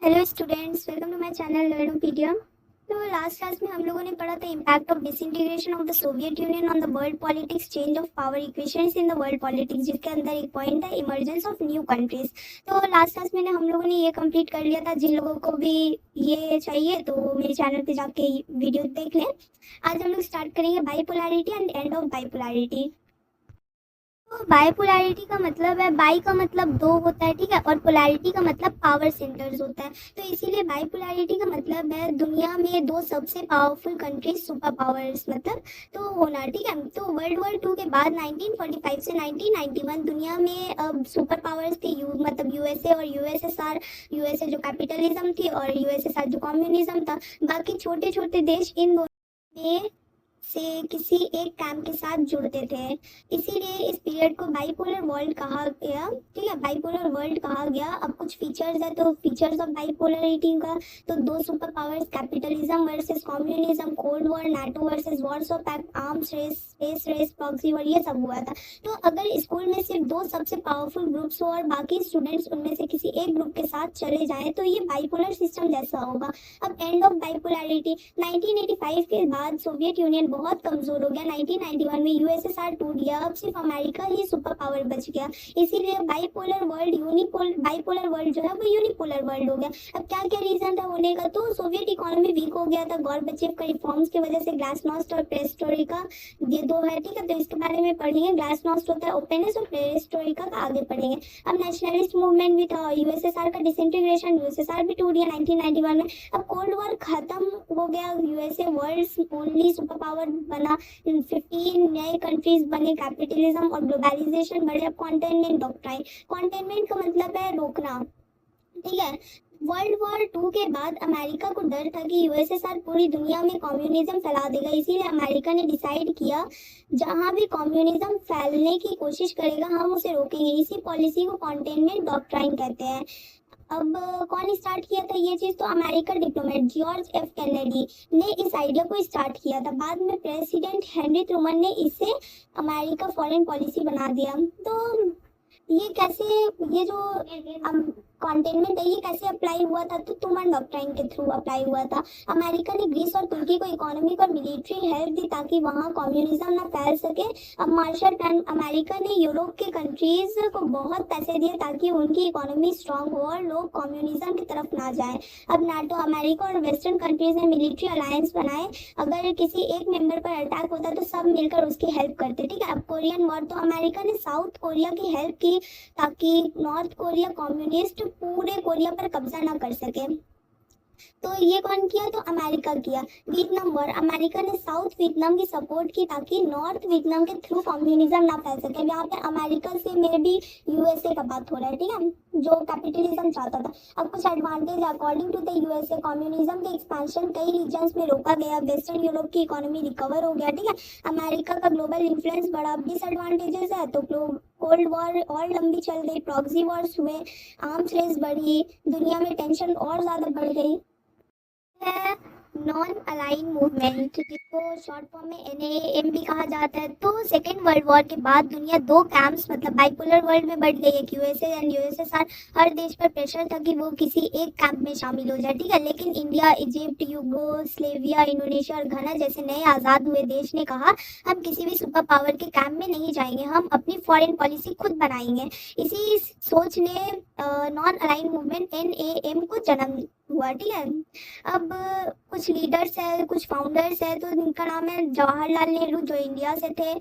Hello students, welcome to my channel Learnopedia. तो last class में हम लोगों ने पढ़ा था impact of disintegration of the Soviet union on the world politics, change of power equations in the world politics, जिसके अंदर एक पॉइंट है इमर्जेंस ऑफ न्यू कंट्रीज। तो लास्ट क्लास में हम लोगों ने ये कंप्लीट कर लिया था। जिन लोगों को भी ये चाहिए तो मेरे चैनल पे जाके वीडियो देख लें। आज हम लोग स्टार्ट करेंगे bipolarity and end of bipolarity. तो बाइपोलैरिटी का मतलब है, बाई का मतलब दो होता है, ठीक है, और पोलैरिटी का मतलब पावर सेंटर्स होता है। तो इसीलिए बाइपोलैरिटी का मतलब है दुनिया में दो सबसे पावरफुल कंट्रीज सुपर पावर्स मतलब तो होना, ठीक है। तो वर्ल्ड वॉर टू के बाद 1945 से 1991 दुनिया में अब सुपर पावर्स थे, मतलब यूएसए और यूएसएसआर। यूएसए जो कैपिटलिज्म थी और यूएसएसआर जो कम्युनिज्म था। बाकी छोटे छोटे देश इन दोनों में से किसी एक कैंप के साथ जुड़ते थे। इसीलिए इस पीरियड को बाइपोलर वर्ल्ड कहा गया, ठीक है, बाइपोलर वर्ल्ड कहा गया। अब कुछ फीचर्स है, तो फीचर्स ऑफ बाइपोलरिटी का तो दो super powers, capitalism versus communism, cold war, NATO versus Warsaw pact, arms race, space race, proxy war, ये सब हुआ था। तो अगर स्कूल में सिर्फ दो सबसे पावरफुल ग्रुप्स हो और बाकी स्टूडेंट्स उनमें से किसी एक ग्रुप के साथ चले जाएं तो ये बाइपोलर सिस्टम जैसा होगा। अब एंड ऑफ बाइपोलैरिटी 1985 के बाद सोवियत यूनियन बहुत कमजोर हो गया। 1991 में यूएसएसआर टूट गया। अब सिर्फ अमेरिका ही सुपर पावर बच गया। इसीलिए बाइपोलर वर्ल्ड बाइपोलर वर्ल्ड जो है वो यूनिपोलर वर्ल्ड हो गया। अब क्या क्या रीजन था होने का, तो सोवियत इकोनॉमी वीक हो गया था गॉर्बेचेव का रिफॉर्म्स की वजह से। ग्लासनोस्ट और पेरेस्ट्रोइका ये दो है, ठीक है, तो इसके बारे में पढ़ेंगे। ग्लासनोस्ट होता है ओपननेस और पेरेस्ट्रोइका का आगे पढ़ेंगे। अब नेशनलिस्ट मूवमेंट भी था, यूएसएसआर का डिसइंटीग्रेशन, यूएसएसआर भी टूट गया 1991 में। अब कोल्ड वॉर खत्म हो गया, USA world only super power बना, 15 नए कंट्रीज बने, कैपिटलिज्म और ग्लोबलाइजेशन बढ़े। अब कॉन्टेनमेंट डॉक्ट्राइन, कॉन्टेनमेंट का मतलब है रोकना, ठीक है। वर्ल्ड वॉर टू के बाद अमेरिका को डर था कि यूएसएसआर पूरी दुनिया में कम्युनिज्म फैला देगा। इसीलिए अमेरिका ने डिसाइड किया जहां भी कम्युनिज्म फैलने की कोशिश करेगा हम उसे रोकेंगे। इसी पॉलिसी को कॉन्टेनमेंट डॉक्ट्राइन कहते हैं। अब कौन स्टार्ट किया था ये चीज, तो American diplomat George F Kennedy ने इस आइडिया को स्टार्ट किया था। बाद में प्रेसिडेंट हेनरी ट्रूमन ने इसे अमेरिका फॉरेन पॉलिसी बना दिया। तो ये कैसे, ये जो कॉन्टेनमेंट है ये कैसे अप्लाई हुआ था, तो ट्रूमन डॉक्ट्राइन के थ्रू अप्लाई हुआ था। अमेरिका ने ग्रीस और तुर्की को इकोनॉमिक और मिलिट्री हेल्प दी ताकि वहां कम्युनिज्म ना फैल सके। अब मार्शल प्लान, अमेरिका ने यूरोप के कंट्रीज को बहुत पैसे दिए ताकि उनकी इकोनॉमी स्ट्रांग हो और लोग कम्युनिज्म की तरफ ना जाए। अब नाटो, अमेरिका और वेस्टर्न कंट्रीज ने मिलिट्री अलायंस बनाए। अगर किसी एक मेंबर पर अटैक होता तो सब मिलकर उसकी हेल्प करते, ठीक है। अब कोरियन वॉर, तो अमेरिका ने साउथ कोरिया की हेल्प की ताकि नॉर्थ कोरिया कम्युनिस्ट पूरे कोरिया पर कब्जा ना कर सके। तो ये कौन किया, तो अमेरिका किया। वियतनाम वॉर, अमेरिका ने साउथ वियतनाम की सपोर्ट की ताकि नॉर्थ वियतनाम के थ्रू कम्युनिज्म ना फैल सके। यहाँ पे अमेरिका से मे भी यूएसए का बात हो रहा है, ठीक है, जो कैपिटलिज्म चाहता था। अब कुछ advantage, according to the USA communism के एक्सपेंशन कई रीजन्स में रोका गया। वेस्टर्न यूरोप की इकोनॉमी रिकवर हो गया, ठीक है। अमेरिका का ग्लोबल इन्फ्लुएंस बढ़ा। डिसएडवांटेजेस है तो कोल्ड वॉर और लंबी चल गई, प्रॉक्सी वॉर्स हुए, आर्म्स रेस बढ़ी, दुनिया में टेंशन और ज्यादा बढ़ गई है। नॉन अलाइन मूवमेंट, जिसको शॉर्ट फॉर्म में एनएएम भी कहा जाता है। तो सेकेंड वर्ल्ड वॉर के बाद दुनिया दो कैंप्स मतलब बाइपोलर वर्ल्ड में बढ़ गई है, यूएसए एंड यूएसएसआर। हर देश पर प्रेशर था कि वो किसी एक कैंप में शामिल हो जाए, ठीक है। लेकिन इंडिया, इजिप्ट, यूगोस्लेविया, इंडोनेशिया और घना जैसे नए आज़ाद हुए देश ने कहा हम किसी भी सुपर पावर के कैंप में नहीं जाएंगे, हम अपनी फॉरेन पॉलिसी खुद बनाएंगे। इसी सोच ने नॉन अलाइन मूवमेंट एनएएम को जन्म हुआ, ठीक है। अब कुछ लीडर्स है, कुछ फाउंडर्स है, तो इनका नाम है जवाहरलाल नेहरू जो इंडिया से थे,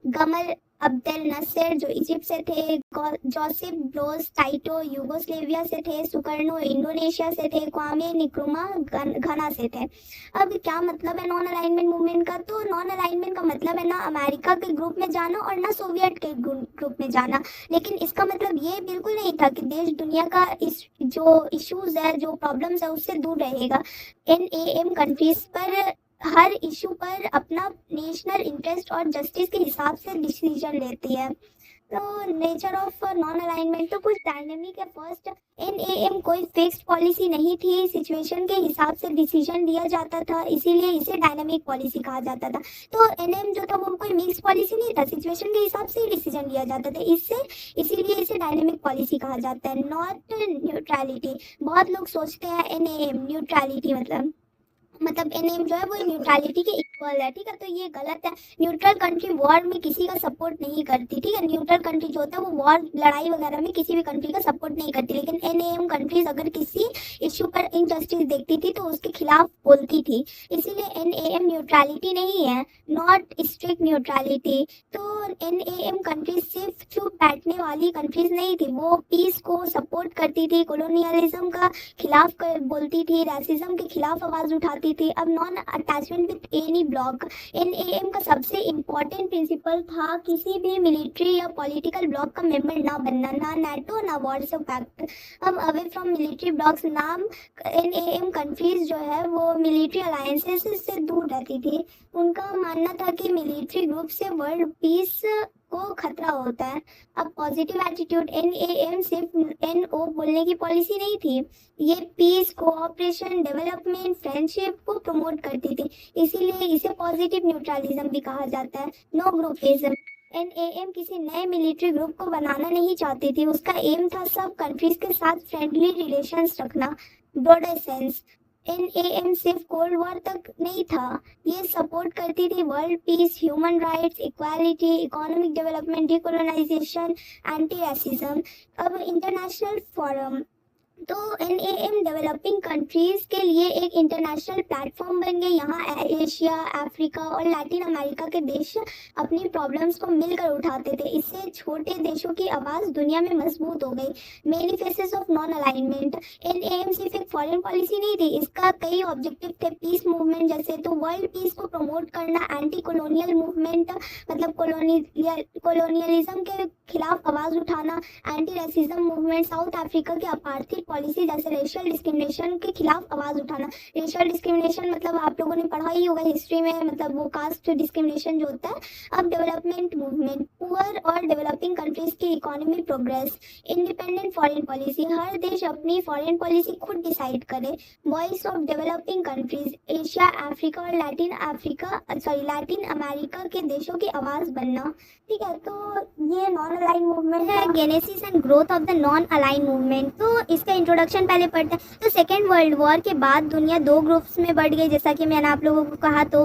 गमल अब्देल नसर जो इजिप्ट से थे, जोसेफ ब्रोज टाइटो यूगोस्लेविया से थे, सुकर्णो इंडोनेशिया से थे, क्वामे निक्रुमा घना से थे। अब क्या मतलब है नॉन अलाइनमेंट मूवमेंट का, तो नॉन अलाइनमेंट का मतलब है ना अमेरिका के ग्रुप में जाना और ना सोवियत के ग्रुप में जाना। लेकिन इसका मतलब ये बिल्कुल नहीं था कि देश दुनिया का जो इश्यूज है, जो प्रॉब्लम्स है उससे दूर रहेगा। एनएएम कंट्रीज पर हर इशू पर अपना नेशनल इंटरेस्ट और जस्टिस के हिसाब से डिसीजन लेती है। तो नेचर ऑफ नॉन अलाइनमेंट तो कुछ डायनेमिक है। फर्स्ट, एनएएम कोई फिक्स्ड पॉलिसी नहीं थी, सिचुएशन के हिसाब से डिसीजन लिया जाता था, इसीलिए इसे डायनेमिक पॉलिसी कहा जाता था। तो एनएम जो था वो कोई मिक्स पॉलिसी नहीं था, सिचुएशन के हिसाब से ही डिसीजन लिया जाता था, इससे इसीलिए इसे डायनेमिक पॉलिसी कहा जाता है। नॉट न्यूट्रलिटी, बहुत लोग सोचते हैं एनएएम न्यूट्रलिटी मतलब एनएम जो है वो न्यूट्रलिटी के इक्वल है, ठीक है, तो ये गलत है। न्यूट्रल कंट्री वॉर में किसी का सपोर्ट नहीं करती, ठीक है, न्यूट्रल कंट्री जो होता है वो वॉर लड़ाई वगैरह में किसी भी कंट्री का सपोर्ट नहीं करती, लेकिन एनएम कंट्रीज अगर किसी इश्यू पर इनजस्टिस देखती थी तो उसके खिलाफ बोलती थी, इसीलिए एनएम न्यूट्रलिटी नहीं है, नॉट स्ट्रिक्ट न्यूट्रलिटी। तो एनएम कंट्रीज सिर्फ चुप बैठने वाली कंट्रीज नहीं थी, वो पीस को सपोर्ट करती थी, कोलोनियलिज्म का खिलाफ बोलती थी, रेसिज्म के खिलाफ आवाज उठाती थी। अब non attachment with any block, NAM का सबसे इम्पोर्टेंट प्रिंसिपल था किसी भी मिलिट्री या पॉलिटिकल ब्लॉक का मेंबर ना बनना, ना नाटो ना वार्सो पैक्ट। अब अवे फ्रॉम मिलिट्री ब्लॉक्स, नाम एनएएम कंट्रीज जो है वो मिलिट्री अलायंसेस से दूर रहती थी। उनका मानना था कि मिलिट्री ग्रुप से वर्ल्ड पीस को खतरा होता है। अब पॉजिटिव एटीट्यूड, एनएएम सिर्फ एनओ बोलने की पॉलिसी नहीं थी, ये पीस, कोऑपरेशन, डेवलपमेंट, फ्रेंडशिप को प्रमोट करती थी, इसीलिए इसे पॉजिटिव न्यूट्रलिज्म भी कहा जाता है। नो ग्रुपिज्म, एनएएम किसी नए मिलिट्री ग्रुप को बनाना नहीं चाहती थी, उसका एम था सब कंट्रीज के साथ फ्रेंडली रिलेशंस रखना। ब्रॉडर सेंस, एनएएम सिर्फ कोल्ड वॉर तक नहीं था, ये सपोर्ट करती थी world peace, human rights, equality, economic development, decolonisation, anti racism. अब इंटरनेशनल फोरम, तो एनएएम डेवलपिंग कंट्रीज के लिए एक इंटरनेशनल प्लेटफॉर्म बन गए। यहाँ एशिया, अफ्रीका और लैटिन अमेरिका के देश अपनी प्रॉब्लम्स को मिलकर उठाते थे, इससे छोटे देशों की आवाज़ दुनिया में मजबूत हो गई। Many faces of non alignment, NAM सिर्फ एक फॉरेन पॉलिसी नहीं थी, इसका कई ऑब्जेक्टिव थे। पीस मूवमेंट जैसे, तो वर्ल्ड पीस को प्रमोट करना, एंटी कॉलोनियल मूवमेंट मतलब कॉलोनियलिज्म के खिलाफ आवाज़ उठाना, anti racism movement, south Africa की अपार्थाइड पॉलिसी जैसे रेशियल डिस्क्रिमिनेशन के खिलाफ आवाज उठाना। रेशियल डिस्क्रिमिनेशन मतलब आप लोगों ने पढ़ा ही होगा हिस्ट्री में, मतलब वो कास्ट डिस्क्रिमिनेशन जो होता है। अब डेवलपमेंट मूवमेंट, पुअर और डेवलपिंग कंट्रीज की economy progress, independent foreign policy, हर देश अपनी फॉरेन पॉलिसी खुद डिसाइड करे। Voice of developing countries, Asia, Africa और लैटिन अमेरिका के देशों की आवाज बनना, ठीक है। तो ये नॉन अलाइन मूवमेंट है, genesis and growth of the non align movement. तो इसका इंट्रोडक्शन पहले पढ़ते हैं। तो सेकेंड वर्ल्ड वॉर के बाद दुनिया दो ग्रुप्स में बढ़ गई, जैसा कि मैंने आप लोगों को कहा। तो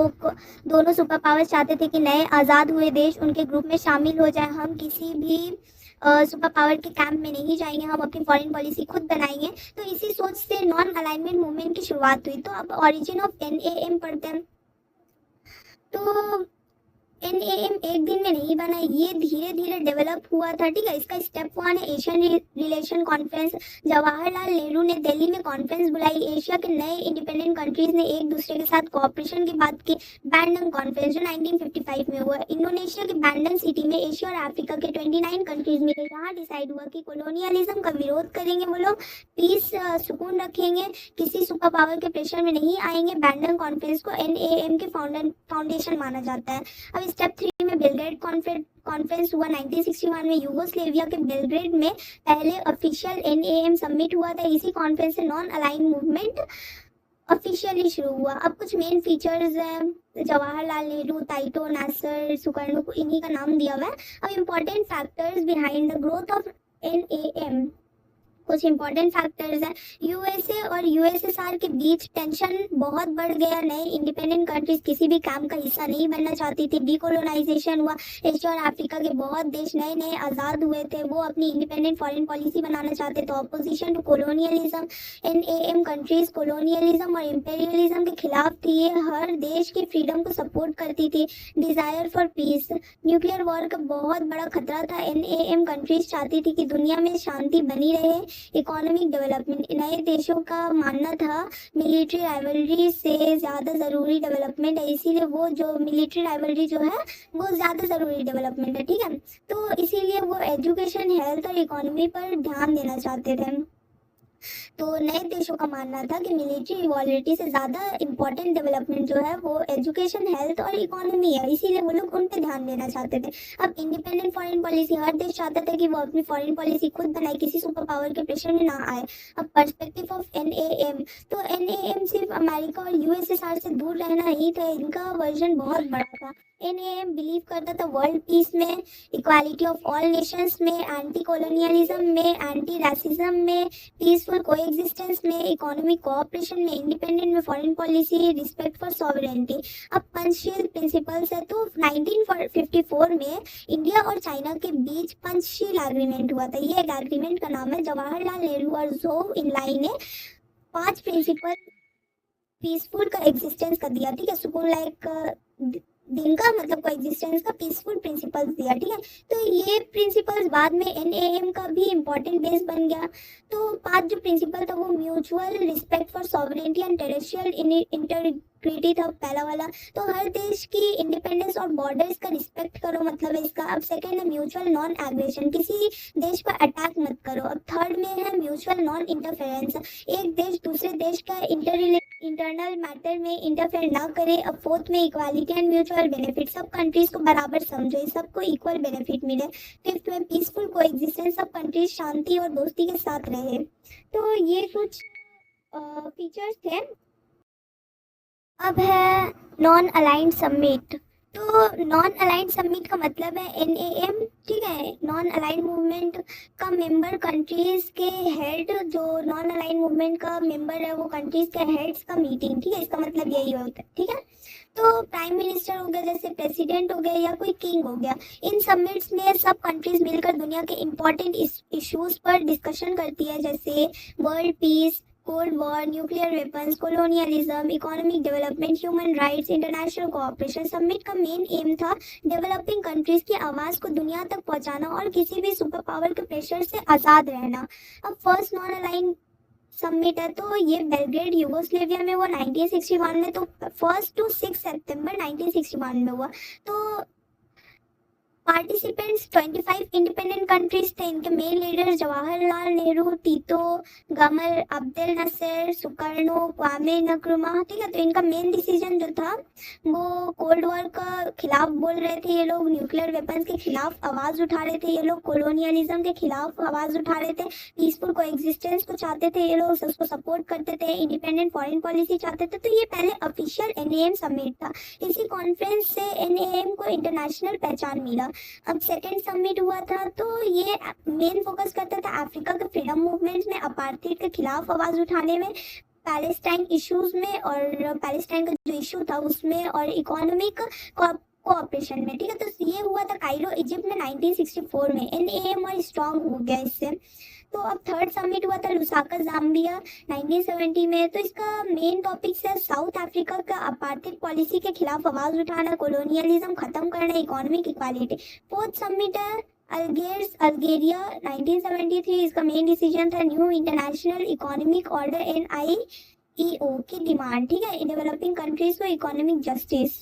दोनों सुपर पावर्स चाहते थे कि नए आज़ाद हुए देश उनके ग्रुप में शामिल हो जाए, हम किसी भी सुपर पावर के कैंप में नहीं जाएंगे, हम अपनी फॉरेन पॉलिसी खुद बनाएंगे। तो इसी सोच से नॉन अलाइनमेंट मूवमेंट की शुरुआत हुई। तो अब ओरिजिन ऑफ एनएएम पढ़ते हैं। तो एनएएम एक दिन में नहीं बना, ये धीरे धीरे डेवलप हुआ था, ठीक है। इसका स्टेप 1 है Asian relation conference. Jawaharlal Nehru ने दिल्ली में कॉन्फ्रेंस बुलाई, एशिया के नए इंडिपेंडेंट कंट्रीज ने एक दूसरे के साथ कोऑपरेशन की बात की। बैंडन कॉन्फ्रेंस जो 1955 में हुआ, इंडोनेशिया के बैंडन सिटी में एशिया और अफ्रीका के 29 कंट्रीज मिले। यहाँ डिसाइड हुआ कि कॉलोनियलिज्म का विरोध करेंगे वो लोग, पीस सुकून रखेंगे, किसी सुपर पावर के प्रेशर में नहीं आएंगे। बैंडन कॉन्फ्रेंस को एनएएम के फाउंडेशन माना जाता है। अब स्टेप 3 में बेलग्रेड कॉन्फ्रेंस हुआ 1961 में, यूगोस्लेविया के बेलग्रेड में पहले ऑफिशियल एनएएम समिट हुआ था। इसी कॉन्फ्रेंस से नॉन अलाइन मूवमेंट ऑफिशियली शुरू हुआ। अब कुछ मेन फीचर्स हैं, जवाहरलाल नेहरू, ताइटो, नासर, सुकर्णो को इन्हीं का नाम दिया हुआ है। अब important factors behind the growth of NAM, कुछ इंपॉर्टेंट फैक्टर्स हैं। यूएसए और यूएसएसआर के बीच टेंशन बहुत बढ़ गया, नए इंडिपेंडेंट कंट्रीज किसी भी काम का हिस्सा नहीं बनना चाहती थी। डीकोलोनाइजेशन हुआ, एशिया और अफ्रीका के बहुत देश नए नए आज़ाद हुए थे, वो अपनी इंडिपेंडेंट फॉरेन पॉलिसी बनाना चाहते थे। Opposition to colonialism, NAM countries colonialism और इंपेरियलिज्म के खिलाफ थी, ये हर देश की फ्रीडम को सपोर्ट करती थी। Desire for piece, nuclear war का बहुत बड़ा खतरा था, एनएएम कंट्रीज चाहती थी कि दुनिया में शांति बनी रहे। इकोनॉमिक डेवलपमेंट, नए देशों का मानना था मिलिट्री राइवलरी से ज़्यादा ज़रूरी डेवलपमेंट है, इसीलिए वो जो मिलिट्री राइवलरी जो है वो ज़्यादा ज़रूरी डेवलपमेंट है, ठीक है। तो इसीलिए वो एजुकेशन, हेल्थ और इकोनॉमी पर ध्यान देना चाहते थे। तो नए देशों का मानना था कि मिलिट्री रिवॉल्यूटी से ज़्यादा इम्पोर्टेंट डेवलपमेंट जो है वो एजुकेशन, हेल्थ और इकोनॉमी है, इसीलिए वो लोग उन पे ध्यान देना चाहते थे। अब इंडिपेंडेंट फॉरेन पॉलिसी, हर देश चाहता था कि वो अपनी फॉरेन पॉलिसी खुद बनाए, किसी सुपर पावर के प्रेशर में ना आए। अब पर्सपेक्टिव ऑफ एनएएम, तो एनएएम सिर्फ अमेरिका और यूएसएसआर से दूर रहना ही था, इनका वर्जन बहुत बड़ा था। एनएएम बिलीव करता था वर्ल्ड पीस में, इक्वालिटी ऑफ ऑल नेशंस में, एंटी कॉलोनियलिज्म में, एंटी रासिज्म में, पीसफुल कोएग्जिस्टेंस में, इकोनॉमिक कोऑपरेशन में, इंडिपेंडेंट में foreign policy, respect for sovereignty. अब पंचशील प्रिंसिपल्स है, तो 1954 में इंडिया और चाइना के बीच पंचशील एग्रीमेंट हुआ था। ये एक एग्रीमेंट का नाम है जवाहरलाल नेहरू और ज़ोउ इनलाई ने 5 प्रिंसिपल पीसफुल का एग्जिस्टेंस का दिया, ठीक है, सुकून लाइक दिन का मतलब को एग्जिस्टेंस का पीसफुल प्रिंसिपल्स दिया, ठीक है। तो ये प्रिंसिपल्स बाद में एनएएम का भी इम्पोर्टेंट बेस बन गया। तो 5 जो प्रिंसिपल था वो mutual respect for sovereignty and territorial integrity था पहला वाला। तो हर देश की इंडिपेंडेंस और बॉर्डर्स का रिस्पेक्ट करो, मतलब है इसका। अब सेकंड है म्यूचुअल नॉन एग्रेशन, किसी देश पर अटैक मत करो। अब थर्ड में है म्यूचुअल नॉन इंटरफेरेंस, एक देश दूसरे देश का इंटरनल मैटर में इंटरफेयर ना करे। अब फोर्थ में इक्वालिटी एंड म्यूचुअल बेनिफिट, सब कंट्रीज को बराबर समझो, सबको इक्वल बेनिफिट मिले। फिफ्थ में पीसफुल कोएग्जिस्टेंस, सब कंट्रीज शांति और दोस्ती के साथ रहे। तो ये कुछ फीचर्स थे। अब है नॉन अलाइंड समिट। तो नॉन अलाइंड समिट का मतलब है एनएएम, ठीक है, नॉन अलाइंड मूवमेंट का मेंबर कंट्रीज के हेड, जो नॉन अलाइंड मूवमेंट का मेंबर है वो कंट्रीज के हेड्स का मीटिंग, ठीक है, इसका मतलब यही होता है, ठीक है। तो प्राइम मिनिस्टर हो गया, जैसे प्रेसिडेंट हो गया या कोई किंग हो गया, इन समिट्स में सब कंट्रीज मिलकर दुनिया के इंपॉर्टेंट इश्यूज पर डिस्कशन करती है, जैसे world peace, cold war, nuclear weapons, colonialism, economic development, human rights, international cooperation. Summit का मेन एम था डेवलपिंग कंट्रीज की आवाज़ को दुनिया तक पहुंचाना और किसी भी सुपर पावर के प्रेशर से आज़ाद रहना। अब फर्स्ट नॉन अलाइन समिट है, तो ये बेलग्रेड यूगोस्लेविया में हुआ 1961 में, तो 1 to 6 सितंबर 1961 में हुआ। तो पार्टिसिपेंट्स 25 इंडिपेंडेंट कंट्रीज थे। इनके main leaders Jawaharlal Nehru, Tito, Gamal Abdel Nasser, Sukarno, Kwame Nkrumah, ठीक है। तो इनका मेन डिसीजन जो था वो कोल्ड वॉर का खिलाफ बोल रहे थे ये लोग, न्यूक्लियर वेपन्स के खिलाफ आवाज़ उठा रहे थे ये लोग, कोलोनियलिज्म के खिलाफ आवाज़ उठा रहे थे, पीसफुल कोएग्जिस्टेंस को चाहते थे ये लोग, उसको सपोर्ट करते थे, इंडिपेंडेंट फॉरेन पॉलिसी चाहते थे। तो ये पहले ऑफिशियल एनएएम समिट था। इसी कॉन्फ्रेंस से एनएएम को इंटरनेशनल पहचान मिला। अब सेकेंड समिट हुआ था, तो ये मेन फोकस करता था अफ्रीका के फ्रीडम मूवमेंट्स में, अपार्थाइड के खिलाफ आवाज उठाने में, पैलेस्टाइन इश्यूज में, और पैलेस्टाइन का जो इशू था उसमें, और इकोनॉमिक कोऑपरेशन में, ठीक है। तो ये हुआ था कायरो इजिप्ट में 1964 में। एनएएम और स्ट्रॉन्ग हो गया इससे। तो अब थर्ड समिट हुआ था लुसाका जाम्बिया 1970 में। तो इसका मेन टॉपिक है साउथ अफ्रीका का अपार्थाइड पॉलिसी के खिलाफ आवाज उठाना, कोलोनियलिज्म खत्म करना, इकोनॉमिक इक्वालिटी। फोर्थ समिट है अल्गेरिया 1973। इसका मेन डिसीजन था new international economic order NIEO की डिमांड, ठीक है, डेवलपिंग कंट्रीज को इकोनॉमिक जस्टिस।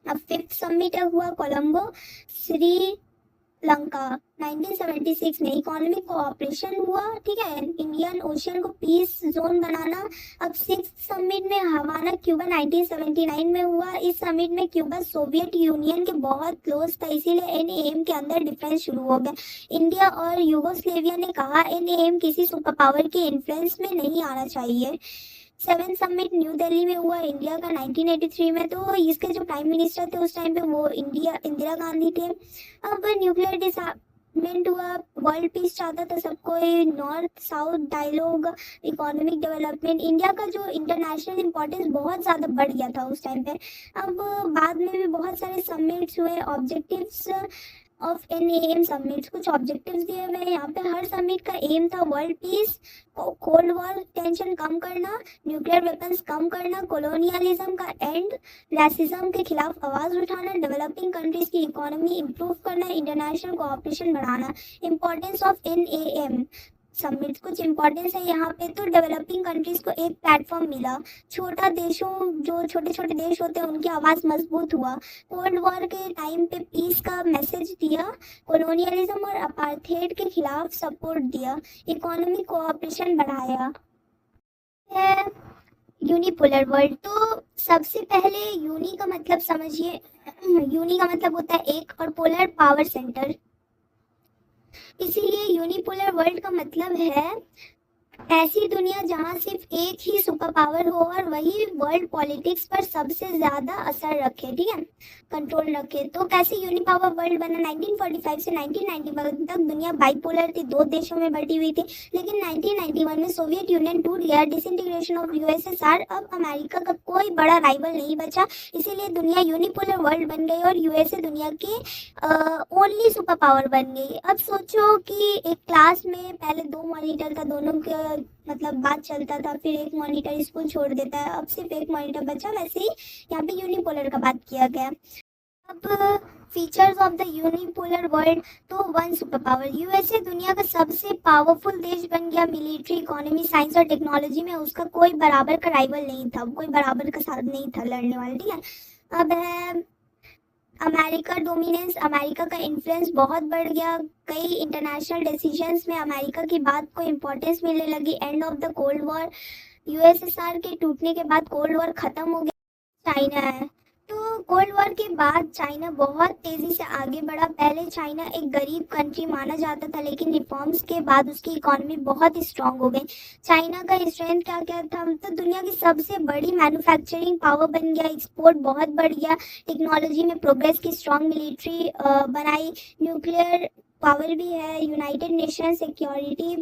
अब फिफ्थ समिट हुआ कोलंबो श्रीलंका 1976 में, इकोनॉमिक कोऑपरेशन हुआ, ठीक है, इंडियन ओशियन को पीस जोन बनाना। अब सिक्स समिट में हवाना क्यूबा 1979 में हुआ। इस समिट में क्यूबा सोवियत यूनियन के बहुत क्लोज था, इसीलिए एनएएम के अंदर डिफरेंस शुरू हो गया। इंडिया और यूगोस्लेविया ने कहा एनएएम किसी सुपर पावर के इन्फ्लुएंस में नहीं आना चाहिए। सेवन समिट न्यू दिल्ली में हुआ इंडिया का 1983 में। तो इसके जो प्राइम मिनिस्टर थे उस टाइम पे वो इंदिरा गांधी थे। अब न्यूक्लियर डिसआर्ममेंट हुआ, वर्ल्ड पीस चाहता था सब कोई, north south dialogue, economic development. India का जो इंटरनेशनल इंपॉर्टेंस बहुत ज़्यादा बढ़ गया था उस टाइम पे। अब बाद में भी बहुत सारे समिट्स हुए, ऑब्जेक्टिव्स ऑफ एनएएम समिट्स, कुछ ऑब्जेक्टिव्स दिए हुए हैं यहाँ पे। हर समिट का एम था world peace, cold war tension कम करना, न्यूक्लियर वेपन्स कम करना, कोलोनियलिज्म का एंड, रासिज्म के खिलाफ आवाज उठाना, डेवलपिंग कंट्रीज की इकोनॉमी इंप्रूव करना, इंटरनेशनल कोऑपरेशन बढ़ाना। Importance of NAM, summit. कुछ इंपॉर्टेंस है यहाँ पे, तो डेवलपिंग कंट्रीज को एक प्लेटफॉर्म मिला, छोटा देशों जो छोटे छोटे देश होते हैं उनकी आवाज़ मजबूत हुआ, कोल्ड वॉर के टाइम पे पीस का मैसेज दिया, कॉलोनियलिज्म और अपार्थेड के खिलाफ सपोर्ट दिया, इकोनॉमिक कोऑपरेशन बढ़ाया। है यूनिपोलर वर्ल्ड। तो सबसे पहले यूनि का मतलब समझिए, यूनि का मतलब होता है एक, और पोलर पावर सेंटर। इसीलिए यूनिपोलर वर्ल्ड का मतलब है ऐसी दुनिया जहां सिर्फ एक ही सुपर पावर हो और वही वर्ल्ड पॉलिटिक्स पर सबसे ज्यादा असर रखे, ठीक है, कंट्रोल रखे। तो कैसे यूनिपावर वर्ल्ड बना? 1945 से 1991 तक दुनिया बाइपोलर थी, दो देशों में बटी हुई थी, लेकिन 1991 में सोवियत यूनियन टूट गया, डिसइंटीग्रेशन ऑफ यूएसएसआर, अब अमेरिका का कोई बड़ा राइवल नहीं बचा, इसीलिए दुनिया यूनिपोलर वर्ल्ड बन गई और यूएसए दुनिया की ओनली सुपर पावर बन गई। अब सोचो कि एक क्लास में पहले दो मॉनिटर था, दोनों के मतलब बात चलता था, फिर एक मॉनिटर स्कूल छोड़ देता है, अब सिर्फ एक मॉनिटर बचा, वैसे ही यहाँ पे यूनिपोलर का बात किया गया। अब features of the unipolar world, तो वन सुपर पावर, यूएसए दुनिया का सबसे पावरफुल देश बन गया, मिलिट्री, इकोनॉमी, साइंस और टेक्नोलॉजी में उसका कोई बराबर का राइवल नहीं था, कोई बराबर का साथ नहीं था लड़ने वाला, ठीक है। अब है अमेरिका डोमिनेंस, अमेरिका का इन्फ्लुएंस बहुत बढ़ गया, कई इंटरनेशनल डिसीजंस में अमेरिका की बात को इम्पोर्टेंस मिलने लगी। End of the cold war, USSR के टूटने के बाद कोल्ड वॉर खत्म हो गया। चाइना है, तो कोल्ड वॉर के बाद चाइना बहुत तेजी से आगे बढ़ा। पहले चाइना एक गरीब कंट्री माना जाता था, लेकिन रिफॉर्म्स के बाद उसकी इकोनॉमी बहुत स्ट्रांग हो गई। चाइना का स्ट्रेंथ क्या क्या था? तो दुनिया की सबसे बड़ी मैन्युफैक्चरिंग पावर बन गया, एक्सपोर्ट बहुत बढ़ गया, टेक्नोलॉजी में प्रोग्रेस की, स्ट्रांग मिलिट्री बनाई, न्यूक्लियर पावर भी है, यूनाइटेड नेशन सिक्योरिटी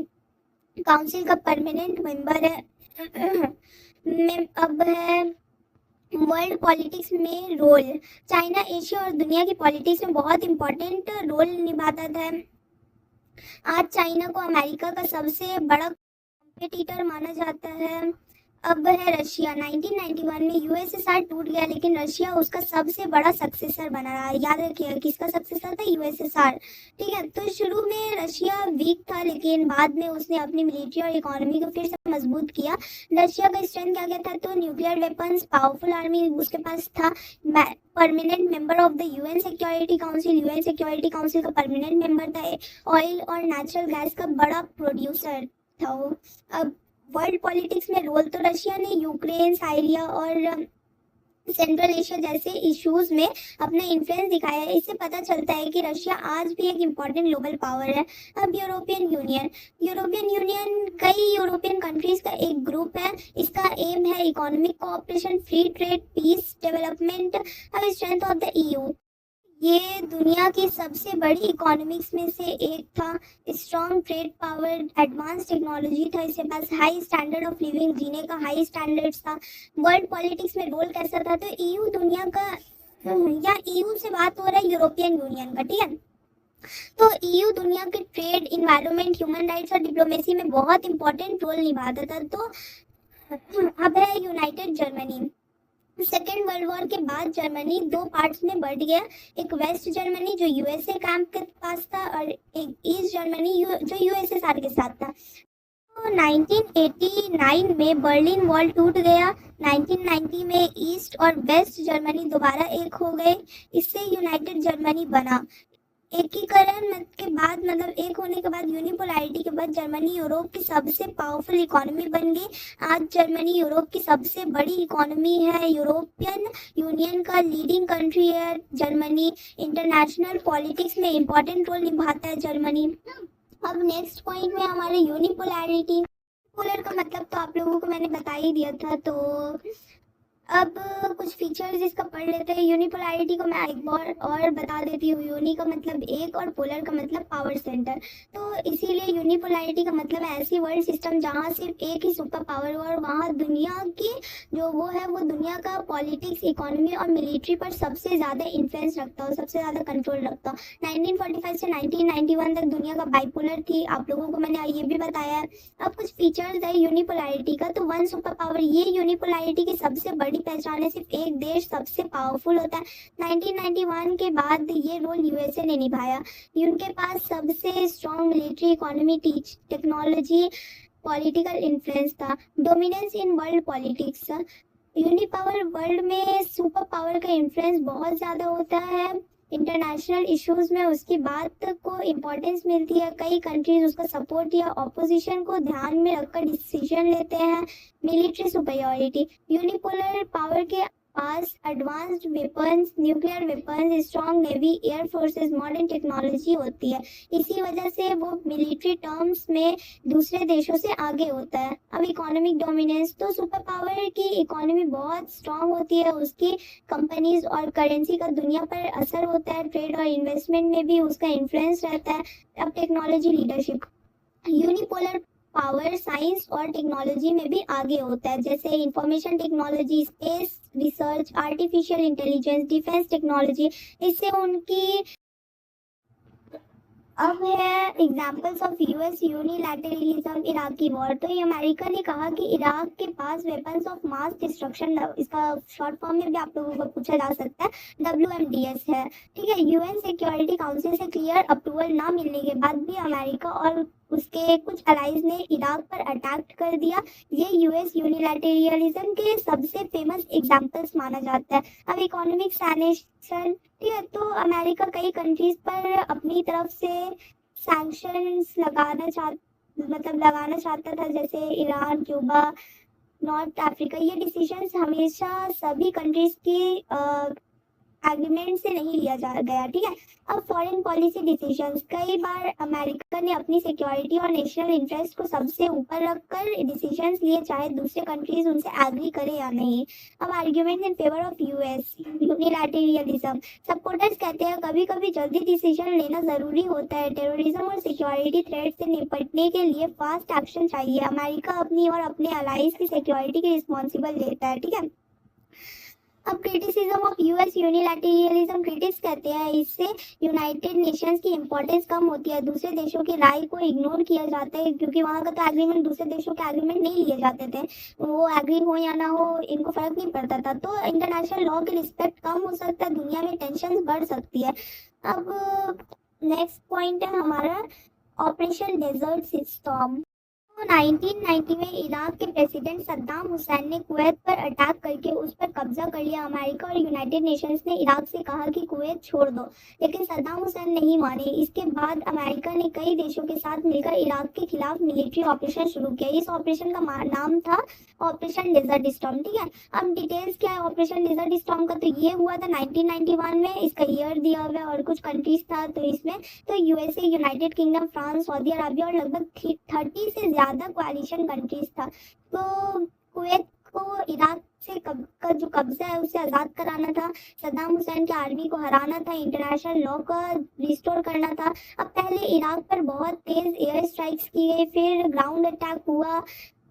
काउंसिल का परमानेंट मेंबर है। अब है वर्ल्ड पॉलिटिक्स में रोल, चाइना एशिया और दुनिया की पॉलिटिक्स में बहुत इंपॉर्टेंट रोल निभाता था। आज चाइना को अमेरिका का सबसे बड़ा कॉम्पिटिटर माना जाता है। अब है रशिया, 1991 में यूएसएसआर टूट गया, लेकिन रशिया उसका सबसे बड़ा सक्सेसर बना रहा। याद रखिएगा किसका सक्सेसर था? यूएसएसआर, ठीक है। तो शुरू में रशिया वीक था, लेकिन बाद में उसने अपनी मिलिट्री और इकोनॉमी को फिर से मजबूत किया। रशिया का स्ट्रेंथ क्या क्या था? तो न्यूक्लियर वेपन्स, पावरफुल आर्मी उसके पास था, permanent member of the UN security council, UN security council का परमानेंट मेंबर था, ऑयल और नेचुरल गैस का बड़ा प्रोड्यूसर था वो। अब वर्ल्ड पॉलिटिक्स में रोल, तो रशिया ने यूक्रेन, साइरिया और सेंट्रल एशिया जैसे इश्यूज में अपना इन्फ्लुएंस दिखाया है। इससे पता चलता है कि रशिया आज भी एक इम्पॉर्टेंट ग्लोबल पावर है। अब यूरोपियन यूनियन, यूरोपियन यूनियन कई यूरोपियन कंट्रीज का एक ग्रुप है, इसका एम है economic cooperation, free trade, peace, development. अब स्ट्रेंथ ऑफ द ईयू, ये दुनिया की सबसे बड़ी इकोनॉमिक्स में से एक था, strong trade power, advance technology था, इसके पास हाई स्टैंडर्ड ऑफ लिविंग, जीने का हाई स्टैंडर्ड्स था। वर्ल्ड पॉलिटिक्स में रोल कैसा था? तो ईयू दुनिया का, या ईयू से बात हो रहा है यूरोपियन यूनियन का, ठीक है। तो ईयू दुनिया के ट्रेड, इन्वायरमेंट, ह्यूमन राइट्स और डिप्लोमेसी में बहुत इंपॉर्टेंट रोल निभाता था। तो अब है United Germany, second world war के बाद जर्मनी दो पार्ट्स में बढ़ गया, एक वेस्ट जर्मनी जो यूएसए कैंप के पास था और एक ईस्ट जर्मनी जो यूएसएसआर के साथ था। तो 1989 में बर्लिन वॉल टूट गया, 1990 में ईस्ट और वेस्ट जर्मनी दोबारा एक हो गए, इससे यूनाइटेड जर्मनी बना। एकीकरण के बाद, मतलब एक होने के बाद, यूनिपोलैरिटी के बाद जर्मनी यूरोप की सबसे पावरफुल इकोनॉमी बन गई। आज जर्मनी यूरोप की सबसे बड़ी इकोनॉमी है, यूरोपियन यूनियन का लीडिंग कंट्री है जर्मनी, इंटरनेशनल पॉलिटिक्स में इम्पोर्टेंट रोल निभाता है जर्मनी। अब नेक्स्ट पॉइंट में हमारे यूनिपोलैरिटी, पोलर का मतलब तो आप लोगों को मैंने बता ही दिया था। तो अब कुछ फीचर्स इसका पढ़ लेते हैं। यूनिपोलैरिटी को मैं एक बार और बता देती हूँ, यूनि का मतलब एक और पोलर का मतलब पावर सेंटर। तो इसीलिए यूनिपोलैरिटी का मतलब है ऐसी वर्ल्ड सिस्टम जहाँ सिर्फ एक ही सुपर पावर हो और वहाँ दुनिया की जो वो है वो दुनिया का पॉलिटिक्स, इकोनॉमी और मिलिट्री पर सबसे ज़्यादा इन्फ्लुएंस रखता हो, सबसे ज़्यादा कंट्रोल रखता हो। 1945 से 1991 तक दुनिया का बाइपोलर थी, आप लोगों को मैंने ये भी बताया है। अब कुछ फीचर्स है यूनिपोलैरिटी का। तो वन सुपर पावर, ये यूनिपोलैरिटी की सबसे बड़ी बड़ी पहचान है, सिर्फ एक देश सबसे पावरफुल होता है। 1991 के बाद ये रोल यूएसए ने निभाया। उनके पास सबसे strong military, economy, technology, political influence था। Dominance in world politics, unipower world में सुपर पावर का इन्फ्लुएंस बहुत ज़्यादा होता है। इंटरनेशनल इश्यूज में उसकी बात को इम्पोर्टेंस मिलती है। कई कंट्रीज उसका सपोर्ट या ऑपोजिशन को ध्यान में रखकर डिसीजन लेते हैं। मिलिट्री सुपरियोरिटी, यूनिपोलर पावर के पास advanced weapons, nuclear weapons, strong navy, air forces, modern technology होती है। इसी वजह से वो मिलिट्री टर्म्स में दूसरे देशों से आगे होता है। अब इकोनॉमिक डोमिनेंस, तो सुपर पावर की इकोनॉमी बहुत स्ट्रॉन्ग होती है, उसकी कंपनीज और करेंसी का दुनिया पर असर होता है। ट्रेड और इन्वेस्टमेंट में भी उसका इन्फ्लुएंस रहता है। अब technology leadership, unipolar power science और टेक्नोलॉजी में भी आगे होता है, जैसे information technology, space research, artificial intelligence, defence technology. इससे उनकी अब है examples of US unilateralism, Iraqi war. तो ये अमेरिका ने कहा कि इराक के पास वेपन्स ऑफ मास डिस्ट्रक्शन, इसका शॉर्ट फॉर्म में भी आप लोगों को पूछा जा सकता है, WMDS है। ठीक है, यूएन सिक्योरिटी काउंसिल से क्लियर अप्रूवल ना मिलने के बाद भी अमेरिका और उसके कुछ अलाइज ने इराक पर अटैक कर दिया। ये यूएस यूनिलैटरलिज्म के सबसे फेमस एग्जाम्पल्स माना जाता है। अब इकोनॉमिक सैंक्शन, ठीक है, तो अमेरिका कई कंट्रीज पर अपनी तरफ से सैंक्शंस लगाना चाहता था, जैसे ईरान, क्यूबा, नॉर्थ अफ्रीका। ये डिसीजंस हमेशा सभी कंट्रीज की एग्रीमेंट से नहीं लिया जा गया। ठीक है, अब फॉरेन पॉलिसी डिसीजंस, कई बार अमेरिका ने अपनी सिक्योरिटी और नेशनल इंटरेस्ट को सबसे ऊपर रखकर डिसीजंस लिए, चाहे दूसरे कंट्रीज उनसे एग्री करे या नहीं। अब argument in favour of US unilateralism, supporters कहते हैं कभी कभी जल्दी डिसीजन लेना जरूरी होता है। टेररिज्म और सिक्योरिटी थ्रेट से निपटने के लिए फास्ट एक्शन चाहिए। अमेरिका अपनी और अपने अलाइज की सिक्योरिटी की रिस्पॉन्सिबल लेता है। ठीक है, अब क्रिटिसिज्म ऑफ यूएस यूनिलैटरलिज्म, क्रिटिक्स कहते हैं इससे यूनाइटेड नेशंस की इंपॉर्टेंस कम होती है, दूसरे देशों की राय को इग्नोर किया जाता है, क्योंकि वहाँ का तो एग्रीमेंट दूसरे देशों के एग्रीमेंट नहीं लिए जाते थे, वो एग्री हो या ना हो इनको फर्क नहीं पड़ता था। तो इंटरनेशनल लॉ की रिस्पेक्ट कम हो सकता है, दुनिया में टेंशन बढ़ सकती है। अब नेक्स्ट पॉइंट है हमारा ऑपरेशन डेजर्ट स्टॉर्म। 1990 में इराक के प्रेसिडेंट सद्दाम हुसैन ने कुवैत पर अटैक करके उस पर कब्जा कर लिया। अमेरिका और यूनाइटेड नेशंस ने इराक से कहा कि कुवैत छोड़ दो, लेकिन सद्दाम हुसैन नहीं माने। इसके बाद अमेरिका ने कई देशों के साथ मिलकर इराक के खिलाफ मिलिट्री ऑपरेशन शुरू किया। इस ऑपरेशन का नाम था ऑपरेशन डेजर्ट स्टॉर्म। ठीक है, अब डिटेल्स क्या है ऑपरेशन डेजर्ट स्टॉर्म का, तो ये हुआ था 1991 में, इसका ईयर दिया हुआ है और कुछ कंट्रीज था तो इसमें तो USA, United kingdom, France, Saudi Arabia और लगभग 30 से ज्यादा कोalition कंट्रीज था। तो कुवैत को इराक से का जो कब्जा है उसे आज़ाद कराना था, सद्दाम हुसैन की आर्मी को हराना था, इंटरनेशनल लॉ का रिस्टोर करना था। अब पहले इराक पर बहुत तेज एयर स्ट्राइक्स की गई, फिर ग्राउंड अटैक हुआ,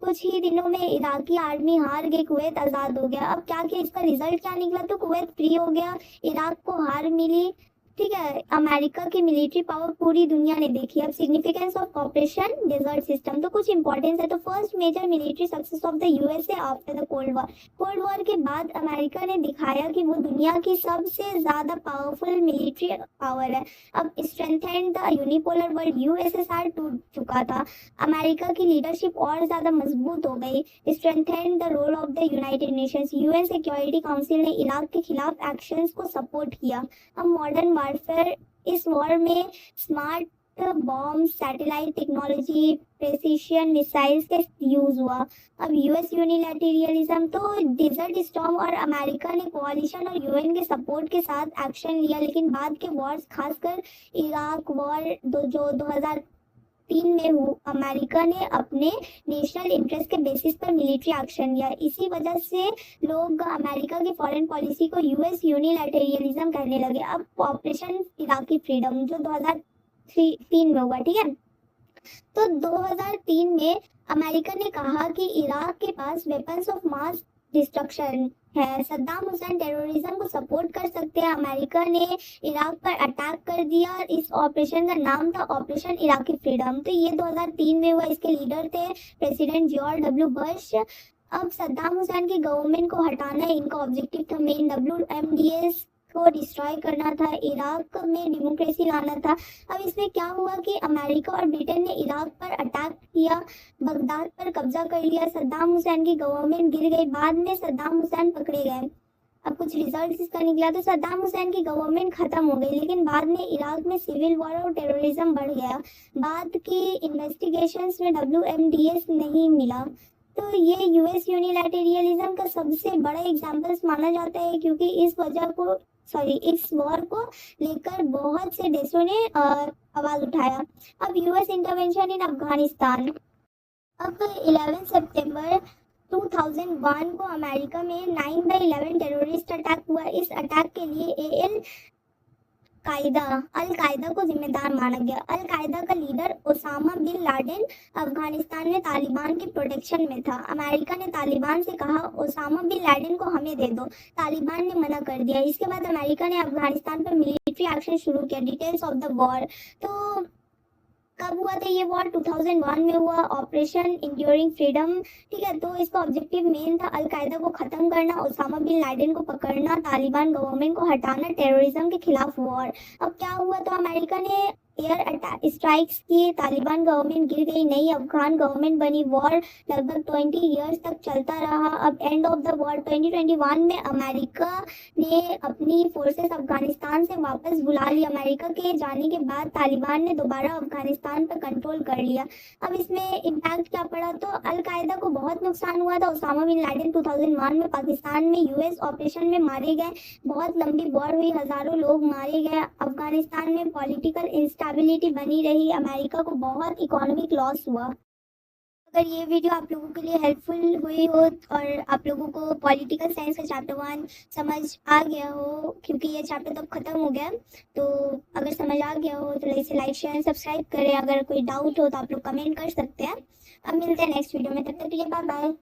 कुछ ही दिनों में इराकी आर्मी हार गई, कुवैत आज़ाद हो गया। अब क्या किया, इसका रिजल्ट क्या निकला, तो कुवैत फ्री हो गया, इराक को हार मिली। ठीक है, अमेरिका की मिलिट्री पावर पूरी दुनिया ने देखी। अब significance of operation desert system, तो कुछ इंपॉर्टेंस है। तो first major military success of the USA after the cold war. Cold war के बाद अमेरिका ने दिखाया कि वो दुनिया की सबसे ज्यादा पावरफुल मिलिट्री पावर है। अब strengthened the unipolar world, USSR टूट चुका था, अमेरिका की लीडरशिप और ज्यादा मजबूत हो गई। Strengthened the role of the United Nations, UN security council ने इराक के खिलाफ एक्शंस को सपोर्ट किया। अब मॉडर्न वारफेयर, इस वॉर में smart bomb, satellite technology, precision missiles का यूज हुआ। अब यूएस यूनिलैटरलिज्म, तो डेजर्ट स्टॉर्म और अमेरिका ने कोalition और यूएन के सपोर्ट के साथ एक्शन लिया, लेकिन बाद के वॉर्स खासकर इराक वॉर जो 2003 में अमेरिका ने अपने नेशनल इंटरेस्ट के बेसिस पर मिलिट्री एक्शन लिया। इसी वजह से लोग अमेरिका की फॉरेन पॉलिसी को यूएस यूनिलैटरलिज्म कहने लगे। अब ऑपरेशन इराकी फ्रीडम जो 2003 में हुआ, ठीक है, तो 2003 में अमेरिका ने कहा कि इराक के पास वेपन्स ऑफ मास डिस्ट्रक्शन है, सद्दाम हुसैन टेररिज्म को सपोर्ट कर सकते हैं। अमेरिका ने इराक पर अटैक कर दिया, इस ऑपरेशन का नाम था ऑपरेशन इराकी फ्रीडम। तो ये 2003 में हुआ, इसके लीडर थे प्रेसिडेंट जॉर्ज डब्ल्यू बुश। अब सद्दाम हुसैन की गवर्नमेंट को हटाना इनका ऑब्जेक्टिव था मेन। WMDS को डिस्ट्रॉय करना था, इराक में डेमोक्रेसी लाना था। अब इसमें क्या हुआ कि अमेरिका और ब्रिटेन ने इराक पर अटैक किया, बगदाद पर कब्जा कर लिया, सद्दाम हुसैन की गवर्नमेंट गिर गई। बाद में सद्दाम हुसैन पकड़े गए। अब कुछ रिजल्ट इसका निकला तो सद्दाम हुसैन की गवर्नमेंट खत्म हो गई, लेकिन बाद में इराक में सिविल वॉर और टेररिज्म बढ़ गया। बाद की इन्वेस्टिगेशंस में WMDS नहीं मिला। तो ये यूएस यूनिलैटरलिज्म का सबसे बड़ा एग्जाम्पल्स माना जाता है, क्योंकि इस वॉर को लेकर बहुत से देशों ने आवाज उठाया। अब यूएस इंटरवेंशन इन अफगानिस्तान। अब 11 सितंबर 2001 को अमेरिका में 9/11 टेररिस्ट अटैक हुआ। इस अटैक के लिए अल कायदा को जिम्मेदार माना गया। अल कायदा का leader Osama bin Laden Afghanistan में तालिबान के प्रोटेक्शन में था। अमेरिका ने तालिबान से कहा ओसामा बिन लादेन को हमें दे दो। तालिबान ने मना कर दिया। इसके बाद अमेरिका ने अफगानिस्तान पर मिलिट्री एक्शन शुरू किया। Details of the war. तो कब हुआ था ये वॉर? 2001 में हुआ। ऑपरेशन इंड्यूरिंग फ्रीडम, ठीक है। तो इसका ऑब्जेक्टिव मेन था अल कायदा को खत्म करना, ओसामा बिन लादेन को पकड़ना, तालिबान गवर्नमेंट को हटाना, टेररिज्म के खिलाफ वॉर। अब क्या हुआ? तो अमेरिका ने एयर अटैक स्ट्राइक्स किए, तालिबान गवर्नमेंट गिर गई, नई अफगान गवर्नमेंट बनी। वॉर लगभग 20 ईयर्स तक चलता रहा। अब एंड ऑफ द वॉर 2021 में अमेरिका ने अपनी फोर्सेस अफगानिस्तान से वापस बुला ली। अमेरिका के जाने के बाद तालिबान ने दोबारा अफगानिस्तान पर कंट्रोल कर लिया। अब इसमें इम्पैक्ट क्या पड़ा? तो अल कायदा को बहुत नुकसान हुआ था। ओसामा बिन लादेन 2001 में पाकिस्तान में यूएस ऑपरेशन में मारे गए। बहुत लंबी वॉर हुई, हजारों लोग मारे गए। अफगानिस्तान में पॉलिटिकल इंस्टेबिलिटी बनी रही। अमेरिका को बहुत इकोनॉमिक लॉस हुआ। अगर ये वीडियो आप लोगों के लिए हेल्पफुल हुई हो और आप लोगों को पॉलिटिकल साइंस का चैप्टर 1 समझ आ गया हो, क्योंकि ये चैप्टर तो खत्म हो गया, तो अगर समझ आ गया हो तो इसे लाइक शेयर सब्सक्राइब करें। अगर कोई डाउट हो तो आप लोग कमेंट कर सकते हैं। अब मिलते हैं नेक्स्ट वीडियो में, तब तक के लिए बाय बाय।